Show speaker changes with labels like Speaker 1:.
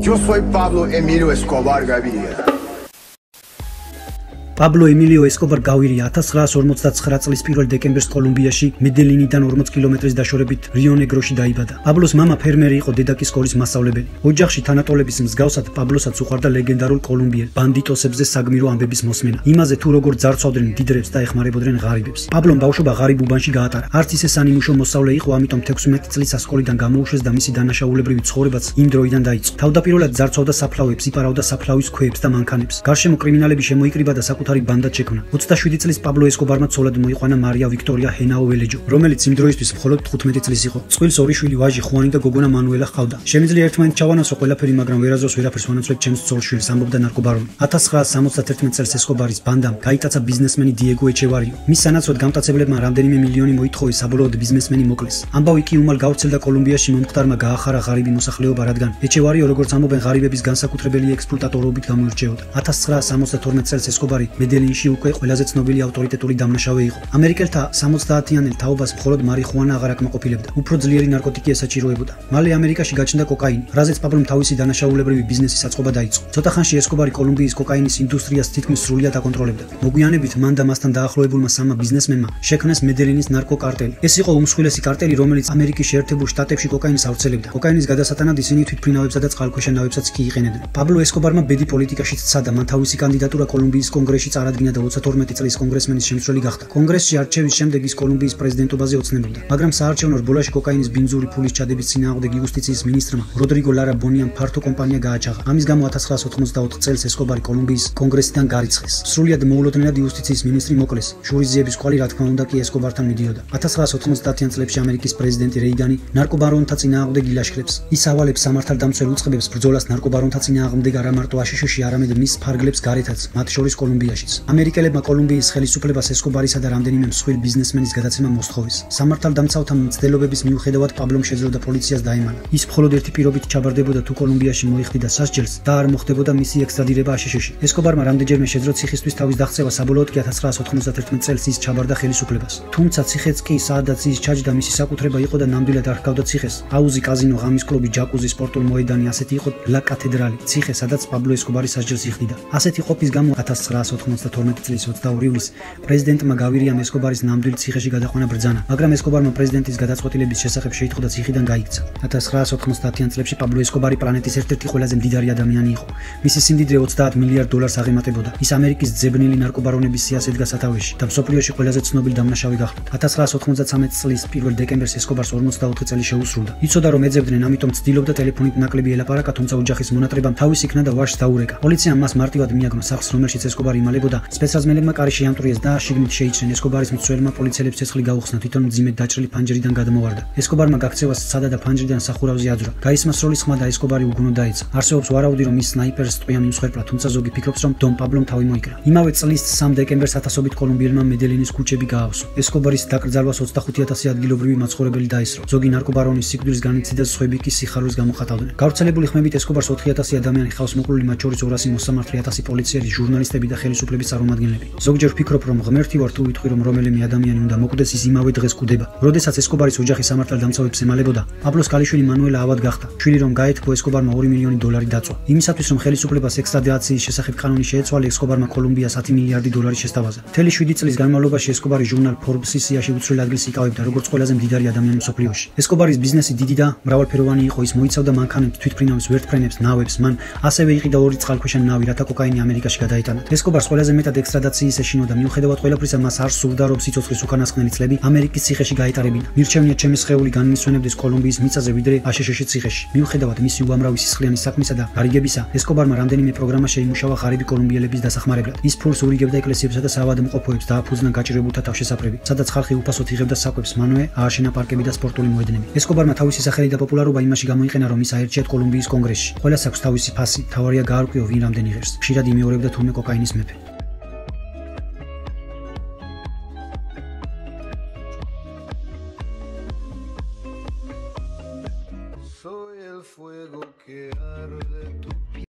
Speaker 1: Yo soy Pablo Emilio Escobar Gaviria.
Speaker 2: Pablo Emilio Escobar Gaviria 1959 წლის 1 დეკემბერს კოლუმბიაში მედელინიდან 40 კილომეტრის დაშორებით რიო-ნეგროში დაიბადა. პაბლოს მამა ფერმერი იყო, დედა კი სკოლის მასწავლებელი. ოჯახში თანატოლების მსგავსად პაბლოსაც უყვარდა ლეგენდარულ კოლუმბიელ ბანდიტოსებზე საგმირო ამბების მოსმენა. იმაზე თუ როგორ ძარცვავდნენ დიდრებს და ეხმარებოდნენ ღარიბებს. პაბლომ ბავშვობა ღარიბ უბანში გაატარა. არც ისე სანიმუშო მოსწავლე იყო, ამიტომ 16 წლით სასკოლიდან გამოუშვეს და მისი დანაშაულებრივი ცხოვრებაც იმ დროიდან დაიწყო. თავდაპირველად ძარცვავდა საფლავებს, იპარავდა საფლავის ქვებს და მანქანებს. გარშემო კრიმინალები შემოიკრიბა და საკუთარი ბანდა შექმნა. 27 წლის პაბლო ესკობარმა ცოლად მოიყვანა მარია ვიქტორია ჰენაო ველეჯო, რომელიც იმ დროისთვის მხოლოდ 15 წლის იყო. წყვილს ორი შვილი, ვაჟი ხუანი და გოგონა მანუელა ჰყავდა. შემიძლია ერთმანეთს ჩავანაცვლო ყველაფერი, მაგრამ ვერაზავს ვერაფერს ვანაცვლებ ჩემს ცოლ-შვილს, ამბობდა ნარკობარონი. 1971 წელს ესკობარის ბანდამ გაიტაცა ბიზნესმენი დიეგო ეჩევარიო. მის სანაცვლოდ გამტაცებლებმა რამდენიმე მილიონი მოითხოვეს, საბოლოოდ ბიზნესმენი მოკლეს. ამბავი კი უმალ გავრცელდა კოლუმბიაში, მომხდარმა გაახარა ღარიბი მოსახლეობა, რადგან ეჩევარიო, როგორც ამბობენ, ღარიბების განსაკუთრებელი ექსპლუატატორობით გამოირჩეოდა. 1972 წელს ესკობარი მედელინში უკვე ყველაზე ცნობილი ავტორიტეტული დამნაშავე იყო. ამერიკელთა 70-იანელ თაობას მხოლოდ მარიხუანა აღარ აკმაყოფილებდა. უფრო ძლიერი ნარკოტიკი ესაჭიროებოდა. მალე ამერიკაში გაჩნდა კოკაინი, რაზეც პაბლომ თავისი დანაშაულებრივი ბიზნესის საწყობა დაიწყო. ცოტა ხანში ესკობარი კოლუმბიის კოკაინის ინდუსტრიას თითქმის სრულიად აკონტროლებდა. მოგვიანებით მან და მასთან დაახლოებულმა სამმა ბიზნესმენმა შექმნეს მედელინის ნარკოკარტელი. ეს იყო უმსხვილესი კარტელი, რომელიც ამერიკის შეერთებულ შტატებში კოკაინს ავრცელებდა. კოკაინის გადასატანად ისინი თვითმფრინავებსა და წყალქვეშა ნავებსაც კი იყენებდნენ. პაბლო ესკობარმა ბედი პოლიტიკაშიც სცადა, მან თავისი კანდიდატურა კოლუმბიის კონგრესში წარადგინა და 22 წლის კონგრესმენის შემცვლელი გახდა. კონგრესში არჩევის შემდეგ ის კოლუმბიის პრეზიდენტობაზე ოცნებობდა, მაგრამ საარჩევნო რბოლაში კოკაინის ბინძური ფულის ჩადების წინააღმდეგ იუსტიციის მინისტრმა როდრიგო ლარა ბონიამ ფართო კომპანია გააჩაღა. ამის გამო 1984 წელს ესკობარი კოლუმბიის კონგრესიდან გარიცხეს. სრულიად მოულოდნელად იუსტიციის მინისტრი მოკლეს. შურიზიების კვალი, რა თქმა უნდა, კი ესკობართან მიდიოდა. 1990-იან წლებში ამერიკის პრეზიდენტი რეიგანი ნარკობარონთა წინააღმდეგ ილაშქრებს. ის ავალებს სამართალდამცველ უწყებებს ბრძოლას ნარკობარონთა წინააღმდეგ არა მარტო აშშ-ში, არამედ მის ფარგლებს გარეთაც, მათ შორის კოლუმბიაშიც. ამერიკელებმა კოლუმბიის ხელისუფლებას ესკობარისა და რამდენიმე მსხვილ ბიზნესმენის გადაცემა მოსთხოვეს. სამართალდამცავთა მცდელობების მიუხედავად პაბლომ შეძლო და პოლიციას დაემალა. ის მხოლოდ ერთი პირობით ჩაბარდებოდა თუ კოლუმბიაში მოიხდიდა სასჯელს და არ მოხდებოდა მისი ექსტრადირება აშშ-ში. ესკობარმა რამდენჯერმე შეძლო ციხისთვის თავის დაღწევა, საბოლოოდ კი 1991 წელს ის ჩაბარდა ხელისუფლებას. თუმცა ციხეც კი, სადაც ის ჩაჯდა, მისი საკუთრება იყო და ნამდვილად არ ჰგავდა ციხეს. აუზი, კაზინო, ღამის კლუბი, ჯაკუზი, სპორტული მოედანი, ასეთი იყო ლა კათედრალი, ციხე, სადაც პაბლო ესკობარი სასჯელს იხდიდა. ასეთი ყოფის გამო 1992 წლის 22 ივლისს პრეზიდენტმა გავირიამ ესკობარის ნამდვილ ციხეში გადაყვანა ბრძანა, მაგრამ ესკობარმა პრეზიდენტის გადაწყვეტილების შესახებ შეიტყო და ციხიდან გაიქცა. 1990-იან წლებში პაბლო ესკობარი პლანეტის ერთ-ერთი ყველაზე მდიდარი ადამიანი იყო. მისი სიმდიდრე 30 მილიარდ დოლარს აღემატებოდა. ის ამერიკის ძებნილი ნარკობარონების სიას ედგა სათავეში და მსოფლიოში ყველაზე ცნობილი დამნაშავე გახდა. 1993 წლის 1 დეკემბერს ესკობარს 44 წელი შეუსრულდა. იცოდა რომ ეძებდნენ, ამიტომ ცდილობდა ტელეფონით ნაკლები ელაპარაკა, თუმცა ოჯახის მონატრებამ თავის იქნა და ვაჟს დაურეკა. პოლიციამ მას მარტივად მიაგნო სახლს, რომელშიც ესკობარი იმალებოდა. სპეცრაზმელებმა კარი შეამტვრიეს და შიგნით შეიჭრნენ. ესკობარის მცველმა პოლიციელებს ცეცხლი გაუხსნა, თვითონ მძიმედ დაჭრილი ფანჯრიდან გადმოვარდა. ესკობარმა გაქცევას სცადა და ფანჯრიდან სახურავზე აძვრა. გაისმა სროლის ხმა და ესკობარი უგუნო დაეცა. არსებობს ვარაუდი, რომ ის სნაიპერს ტყვია მიმსხვერპლა, თუმცა ზოგი ფიქრობს, რომ დონ პაბლომ თავი მოიკრა. იმავე წლის 3 დეკემბერს ათასობით კოლუმბიელმა მედელინის ქუჩები გააავსო. ესკობარის დაკრძალვას 25000 ადგილობრივი მაცხოვრებელი დაესწრო. ზოგი ნარკობარონის სიკვდილს განიცდიდა და სხვები კი სიხარულს გამოხატავდნენ. გავრცელებული ხმებით ესკობარს 4000 ადამიანი ხავს მოკლული, მათ შორის 200 მოსამართლე, 1000 პოლიციელი, ჟურნალისტები და ხელისუფლების წარმომადგენლები. ზოგჯერ ვფიქრობ, რომ ღმერთი ვარ თუ ვიტყვი, რომ რომელიმე ადამიანი უნდა მოკვდეს, ის იმავე დღეს კვდება. როდესაც ესკობარის ოჯახი სამართალდამცავებს ემალებოდა, პაბლოს ქალიშვილი მანუელა ავად გახდა. შვილი რომ გაეთქო, ესკობარმა 2 მილიონი დოლარი დაწვა. იმისათვის, რომ ხელისუფლებას ექსტრადიციის შესახებ კანონი შეეცვალა, ესკობარმა კოლუმბიას 10 მილიარდი დოლარი შესთავაზა. მთელი 7 წლის განმავლობაში ესკობარი ჟურნალ ფორბსის სიაში უცვლელ ადგილს იკავებდა, როგორც ყველაზე მდიდარი ადამიანი მსოფლიოში. ესკობარის ბიზნესი დიდი და მრავალფეროვანი იყო, ის მოიცავდა მანქანებს, თვითმფრინავის ვერტფრენებს, ნავებს, მან ასევე იყიდა 2 წყალქვეშა ნავი, რათა კოკაინი ამერიკაში გადაეტანა. ესკობარს ყველაზე მეტად ექსტრადიციის ეშინოდა, მიუხედავად ყველაფრისა, მას არ სურდა, რომ სიცოცხლის უკანასკნელი წლები ამერიკის ციხეში გაეტარებინა. მირჩევნია ჩემი სხეული განმისვენებდეს კოლუმბიის მიწაზე ვიდრე აშშ-ში ციხეში. მიუხედავად მისი უამრავი სისხლიანი საქმისა და გარიგებისა, ესკობარმა რამდენიმე პროგრამა შეიმუშავა ღარიბი კოლუმბიელების დასახმარებლად. ის ფულს ურიგებდა ეკლესიებსა და საავადმყოფოებს, დააფუძნა გაჭირვებულთა თავშესაფრები, სადაც ხალხი უფასოდ იღებდა საკვებს, მანვე ააშენა პარკები და სპორტული მოედნები. ესკობარმა თავისი სახელი და პოპულარობა იმაში გამოიყენა, რომ ის აერჩიათ კოლუმბიის კონგრესში. ყველას აქვს თავისი ფასი, თავარია გაარკვიო ვინ რამდენი ღირს. ხშირად იმეორებდა თურმე კოკაინის მეფე.